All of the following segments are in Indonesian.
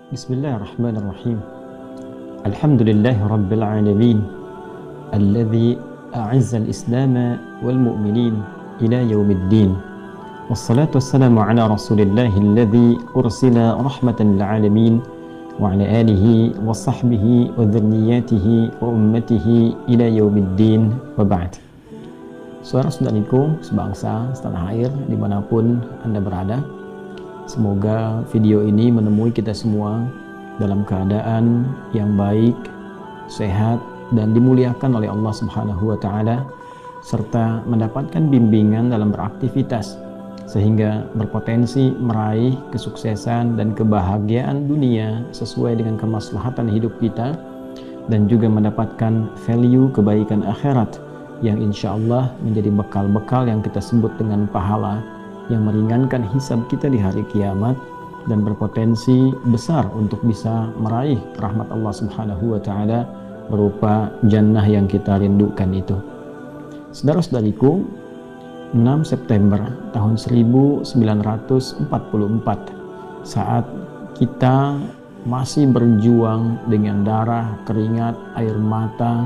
Bismillahirrahmanirrahim. Alhamdulillahi rabbil alamin. Alladzi a'azza al-islam wal mu'minin ila yaumiddin. Wassalatu wassalamu ala rasulillahi alladzi ursila rahmatan lil alamin wa ala alihi wa sahbihi wa dhurriyyatihi wa ummatihi ila yaumiddin wa ba'd. Saudara-saudariku sebangsa, setanah air dimanapun Anda berada, semoga video ini menemui kita semua dalam keadaan yang baik, sehat, dan dimuliakan oleh Allah Subhanahu wa Ta'ala, serta mendapatkan bimbingan dalam beraktivitas sehingga berpotensi meraih kesuksesan dan kebahagiaan dunia sesuai dengan kemaslahatan hidup kita, dan juga mendapatkan value kebaikan akhirat yang insya Allah menjadi bekal-bekal yang kita sebut dengan pahala, yang meringankan hisab kita di hari kiamat dan berpotensi besar untuk bisa meraih rahmat Allah Subhanahu wa Ta'ala berupa jannah yang kita rindukan itu. Saudara-saudariku, 6 September tahun 1944, saat kita masih berjuang dengan darah, keringat, air mata,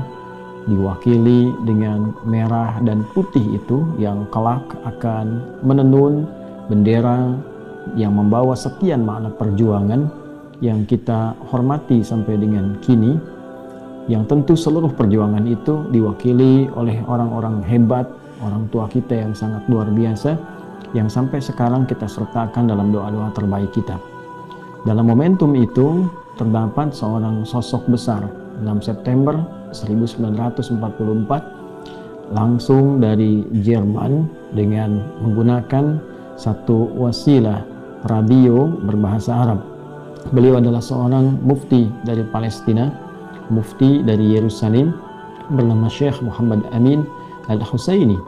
diwakili dengan merah dan putih itu yang kelak akan menenun bendera yang membawa sekian makna perjuangan yang kita hormati sampai dengan kini, yang tentu seluruh perjuangan itu diwakili oleh orang-orang hebat, orang tua kita yang sangat luar biasa, yang sampai sekarang kita sertakan dalam doa-doa terbaik kita. Dalam momentum itu terdapat seorang sosok besar, 6 September 1944, langsung dari Jerman dengan menggunakan satu wasilah radio berbahasa Arab. Beliau adalah seorang mufti dari Palestina, mufti dari Yerusalem, bernama Syekh Muhammad Amin Al-Husaini,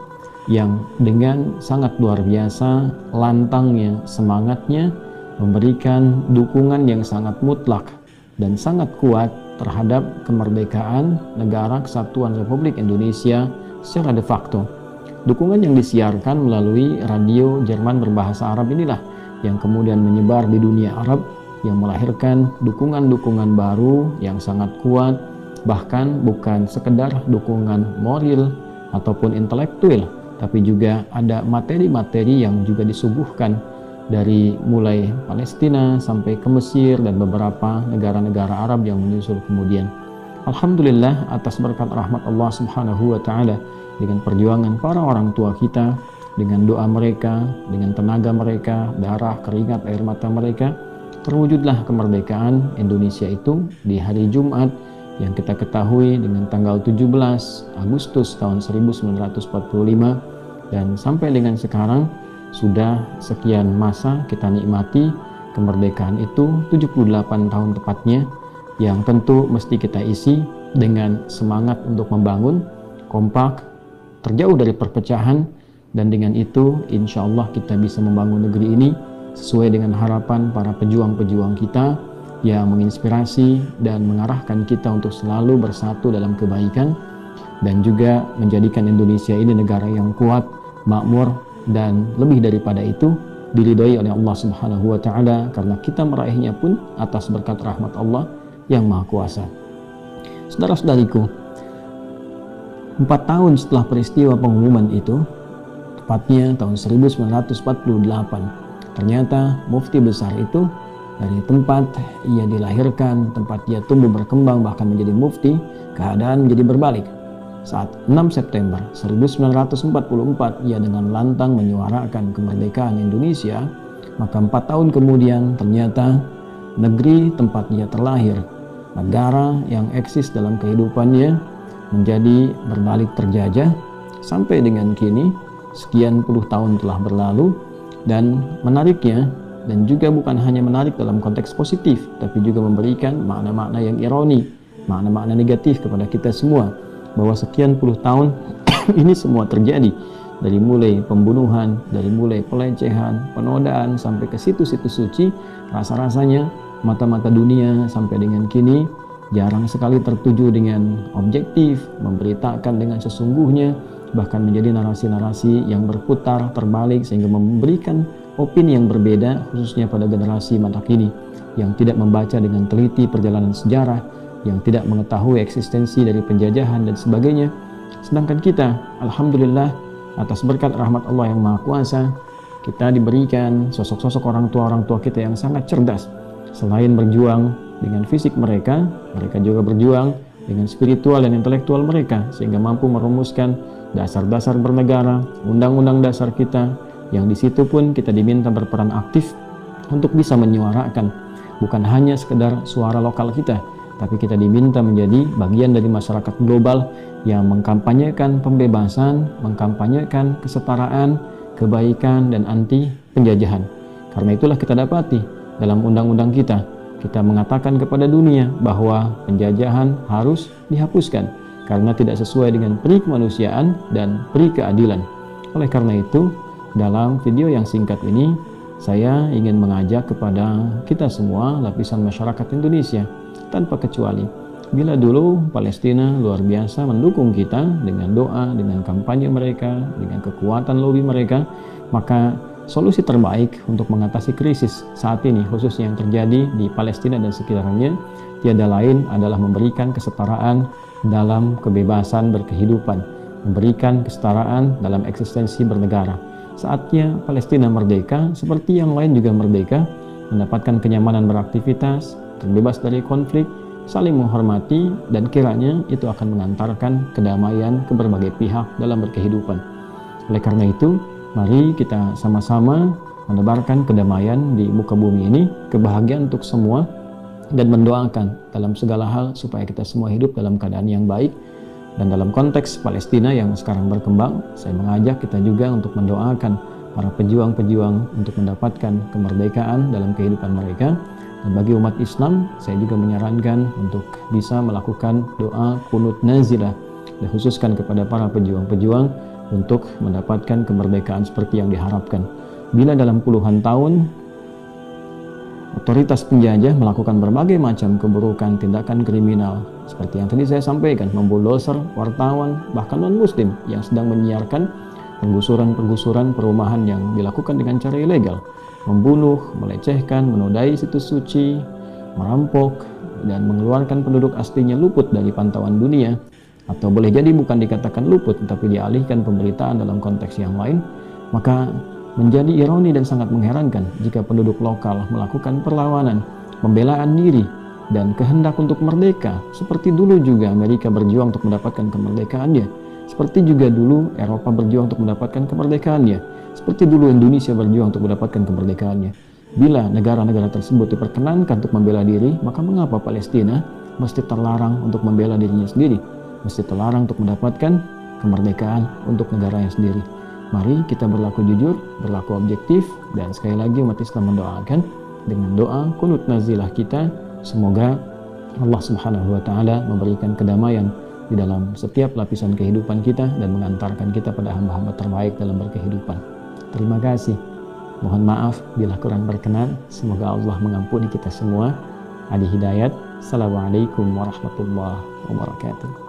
yang dengan sangat luar biasa lantangnya, semangatnya, memberikan dukungan yang sangat mutlak dan sangat kuat terhadap kemerdekaan negara kesatuan Republik Indonesia secara de facto. Dukungan yang disiarkan melalui radio Jerman berbahasa Arab inilah yang kemudian menyebar di dunia Arab, yang melahirkan dukungan-dukungan baru yang sangat kuat, bahkan bukan sekedar dukungan moral ataupun intelektual, tapi juga ada materi-materi yang juga disuguhkan dari mulai Palestina sampai ke Mesir dan beberapa negara-negara Arab yang menyusul kemudian. Alhamdulillah atas berkat rahmat Allah Subhanahu wa Ta'ala, dengan perjuangan para orang tua kita, dengan doa mereka, dengan tenaga mereka, darah, keringat, air mata mereka, terwujudlah kemerdekaan Indonesia itu di hari Jumat yang kita ketahui dengan tanggal 17 Agustus tahun 1945, dan sampai dengan sekarang sudah sekian masa kita nikmati kemerdekaan itu, 78 tahun tepatnya, yang tentu mesti kita isi dengan semangat untuk membangun, kompak, terjauh dari perpecahan, dan dengan itu insya Allah kita bisa membangun negeri ini sesuai dengan harapan para pejuang-pejuang kita yang menginspirasi dan mengarahkan kita untuk selalu bersatu dalam kebaikan, dan juga menjadikan Indonesia ini negara yang kuat, makmur, dan lebih daripada itu diridhoi oleh Allah Subhanahu wa Ta'ala, karena kita meraihnya pun atas berkat rahmat Allah yang Maha Kuasa. Saudara-saudariku, 4 tahun setelah peristiwa pengumuman itu, tepatnya tahun 1948, ternyata mufti besar itu dari tempat ia dilahirkan, tempat ia tumbuh berkembang bahkan menjadi mufti, keadaan menjadi berbalik. Saat 6 September 1944 ia dengan lantang menyuarakan kemerdekaan Indonesia, maka 4 tahun kemudian ternyata negeri tempat ia terlahir, negara yang eksis dalam kehidupannya, menjadi berbalik terjajah sampai dengan kini. Sekian puluh tahun telah berlalu, dan menariknya, dan juga bukan hanya menarik dalam konteks positif, tapi juga memberikan makna-makna yang ironi, makna-makna negatif kepada kita semua, bahwa sekian puluh tahun ini semua terjadi, dari mulai pembunuhan, dari mulai pelecehan, penodaan, sampai ke situs-situs suci. Rasa-rasanya mata-mata dunia sampai dengan kini jarang sekali tertuju dengan objektif, memberitakan dengan sesungguhnya, bahkan menjadi narasi-narasi yang berputar terbalik sehingga memberikan opini yang berbeda, khususnya pada generasi masa kini yang tidak membaca dengan teliti perjalanan sejarah, yang tidak mengetahui eksistensi dari penjajahan dan sebagainya. Sedangkan kita, alhamdulillah, atas berkat rahmat Allah yang Maha Kuasa, kita diberikan sosok-sosok orang tua kita yang sangat cerdas. Selain berjuang dengan fisik mereka juga berjuang dengan spiritual dan intelektual mereka, sehingga mampu merumuskan dasar-dasar bernegara, undang-undang dasar kita, yang di situ pun kita diminta berperan aktif untuk bisa menyuarakan bukan hanya sekedar suara lokal kita, tapi kita diminta menjadi bagian dari masyarakat global yang mengkampanyekan pembebasan, mengkampanyekan kesetaraan, kebaikan, dan anti penjajahan. Karena itulah kita dapati dalam undang-undang kita mengatakan kepada dunia bahwa penjajahan harus dihapuskan karena tidak sesuai dengan peri kemanusiaan dan peri keadilan. Oleh karena itu, dalam video yang singkat ini, saya ingin mengajak kepada kita semua, lapisan masyarakat Indonesia, tanpa kecuali, bila dulu Palestina luar biasa mendukung kita dengan doa, dengan kampanye mereka, dengan kekuatan lobi mereka, maka solusi terbaik untuk mengatasi krisis saat ini, khususnya yang terjadi di Palestina dan sekitarnya, tiada lain adalah memberikan kesetaraan dalam kebebasan berkehidupan, memberikan kesetaraan dalam eksistensi bernegara. Saatnya Palestina merdeka, seperti yang lain juga merdeka, mendapatkan kenyamanan beraktivitas, terbebas dari konflik, saling menghormati, dan kiranya itu akan mengantarkan kedamaian ke berbagai pihak dalam berkehidupan. Oleh karena itu, mari kita sama-sama menebarkan kedamaian di muka bumi ini, kebahagiaan untuk semua, dan mendoakan dalam segala hal supaya kita semua hidup dalam keadaan yang baik. Dan dalam konteks Palestina yang sekarang berkembang, saya mengajak kita juga untuk mendoakan para pejuang-pejuang untuk mendapatkan kemerdekaan dalam kehidupan mereka. Dan bagi umat Islam, saya juga menyarankan untuk bisa melakukan doa qunut nazilah, dikhususkan kepada para pejuang-pejuang untuk mendapatkan kemerdekaan seperti yang diharapkan. Bila dalam puluhan tahun otoritas penjajah melakukan berbagai macam keburukan, tindakan kriminal, seperti yang tadi saya sampaikan, membuldoser wartawan, bahkan non-muslim yang sedang menyiarkan penggusuran perumahan yang dilakukan dengan cara ilegal, membunuh, melecehkan, menodai situs suci, merampok, dan mengeluarkan penduduk aslinya luput dari pantauan dunia, atau boleh jadi bukan dikatakan luput, tetapi dialihkan pemberitaan dalam konteks yang lain, maka menjadi ironi dan sangat mengherankan jika penduduk lokal melakukan perlawanan, pembelaan diri, dan kehendak untuk merdeka, seperti dulu juga Amerika berjuang untuk mendapatkan kemerdekaannya, seperti juga dulu Eropa berjuang untuk mendapatkan kemerdekaannya, seperti dulu Indonesia berjuang untuk mendapatkan kemerdekaannya. Bila negara-negara tersebut diperkenankan untuk membela diri, maka mengapa Palestina mesti terlarang untuk membela dirinya sendiri, mesti terlarang untuk mendapatkan kemerdekaan untuk negaranya sendiri? Mari kita berlaku jujur, berlaku objektif, dan sekali lagi umat Islam mendoakan dengan doa qunut nazilah kita, semoga Allah Subhanahu wa Ta'ala memberikan kedamaian di dalam setiap lapisan kehidupan kita dan mengantarkan kita pada hamba-hamba terbaik dalam berkehidupan. Terima kasih. Mohon maaf bila kurang berkenan. Semoga Allah mengampuni kita semua. Adi Hidayat. Assalamualaikum warahmatullahi wabarakatuh.